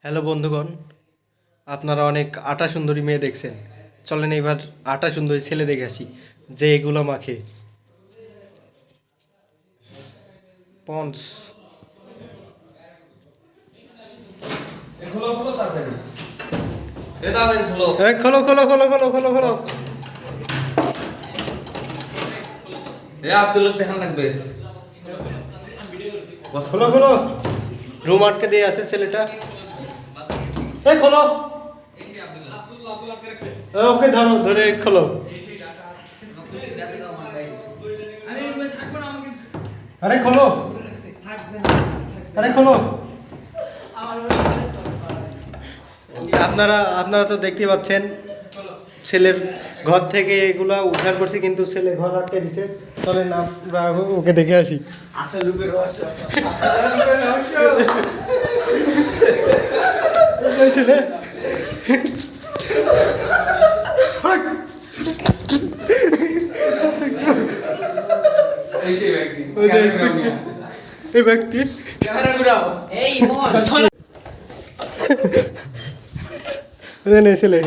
Hello বন্ধুগণ, আপনারা অনেক আটা সুন্দরী মেয়ে দেখছেন। চলেন এবার আটা সুন্দরী ছেলে দেখে আসি, যে এগুলো মাখে। পন্স খোলো খোলো খোলো খোলো খোলো খোলো খোলো খোলো। রুম আটকে দিয়ে আছে ছেলেটা। খোলো, ওকে ধরো, ধরে খোলো। আরে খোলো, আরে খোলো। আপনারা আপনারা তো দেখতে পাচ্ছেন, ছেলের ঘর থেকে এগুলা উদ্ধার করছি, কিন্তু ছেলে ঘর আটকে দিছে। চলেন আমরা ওকে দেখে আসি। ছেলে এই ব্যক্তি ছেলে